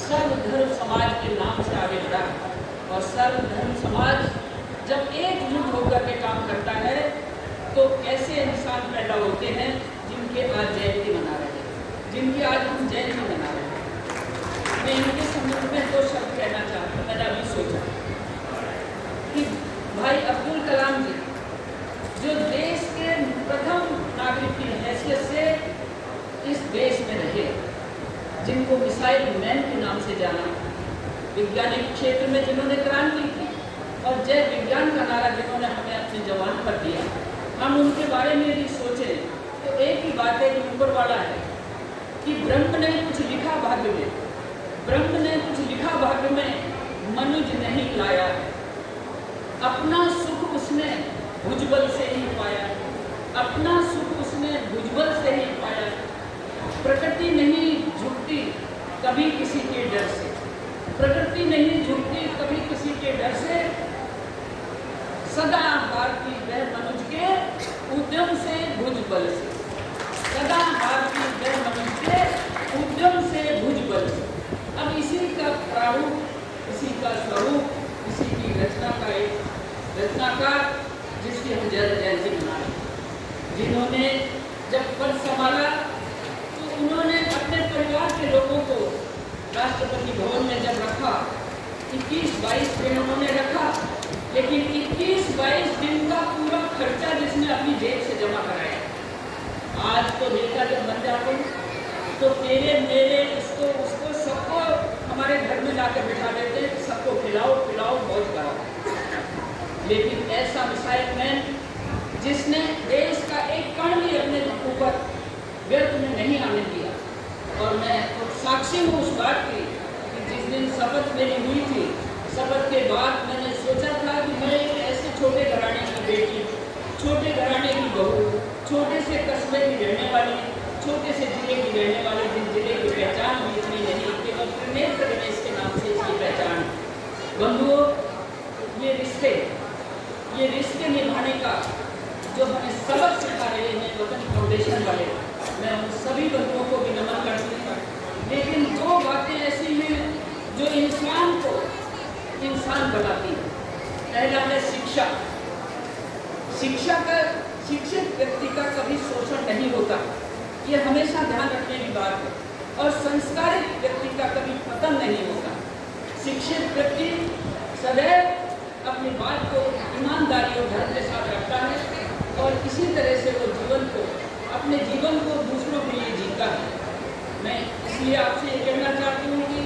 सर्वधर्म समाज के नाम से आगे बढ़ा। और सर्वधर्म समाज जब एकजुट होकर के काम करता है तो ऐसे इंसान पैदा होते हैं जिनके आज जयंती मना रहे हैं, जिनकी आज हम जयंती मना रहे हैं। मैं इनके संबंध में दो शब्द कहना चाहता हूँ। मैंने अभी सोचा कि भाई अब्दुल कलाम जी जो देश के प्रथम नागरिक की हैसियत से इस देश में रहे, जिनको मिसाइल मैन के नाम से जाना, वैज्ञानिक क्षेत्र में जिन्होंने क्रांति की और जय विज्ञान का नारा जिन्होंने हमें अपने जवान पर दिया, हम उनके बारे में भी सोचें तो एक ही बात है कि ऊपर वाला है कि ब्रह्म ने कुछ लिखा भाग्य में, ब्रह्म ने कुछ लिखा भाग्य में मनुज नहीं लाया। अपना सुख उसने भुजबल से ही पाया, अपना सुख उसने भुजबल से ही पाया। प्रकृति नहीं झुकती कभी किसी के डर से, प्रकृति नहीं झुकती कभी किसी के डर से। सदा हारती वह मनुज के उद्यम से भुजबल से, सदा हारती वह मनुज के उद्यम से भुजबल से। अब इसी का प्रारूप, इसी का स्वरूप, इसी की रचना का एक रचनाकार जिसकी हम जयंती मना रहे हैं, जिन्होंने जब पद संभाला तो उन्होंने अपने परिवार के लोगों को राष्ट्रपति भवन में जब रखा, 21-22 दिन उन्होंने रखा, लेकिन 21-22 दिन का पूरा खर्चा जिसने अपनी जेब से जमा कराया। आज तो नेता जब बन जाते तो तेरे मेरे इसको उसको सबको हमारे घर में लाकर बिठा देते, सबको खिलाओ पिलाओ मौज कराओ। लेकिन ऐसा मिसाइल मैन जिसने देश का एक कण भी अपने ऊपर व्यर्थ में नहीं आने दिया। और मैं साक्षी हूँ उस बात की कि जिस दिन शपथ मेरी हुई थी, शपथ के बाद मैंने सोचा था कि मैं एक ऐसे छोटे घराने की बेटी, छोटे घराने की बहू, छोटे से कस्बे की रहने वाली, छोटे से जिले की रहने वाली, जिस जिले की पहचान भी इतनी नहीं, केवल त्रिनेत्र गणेश के नाम से इसकी पहचान। बंधुओं, ये रिश्ते निभाने का जो हमें सबक सिखा रहे हैं वतन फाउंडेशन वाले, मैं उन सभी बंधुओं को भी नमन करती हूँ। लेकिन दो बातें ऐसी हैं जो इंसान को इंसान बनाती है। पहला है शिक्षा। शिक्षा का शिक्षित व्यक्ति का कभी शोषण नहीं होता, ये हमेशा ध्यान रखने की बात है। और संस्कारित व्यक्ति का कभी पतन नहीं होता। शिक्षित व्यक्ति सदैव अपनी बात को ईमानदारी और धर्म के साथ रखता है और इसी तरह से वो जीवन को, अपने जीवन को दूसरों के लिए जीता है। मैं इसलिए आपसे ये कहना चाहती हूँ कि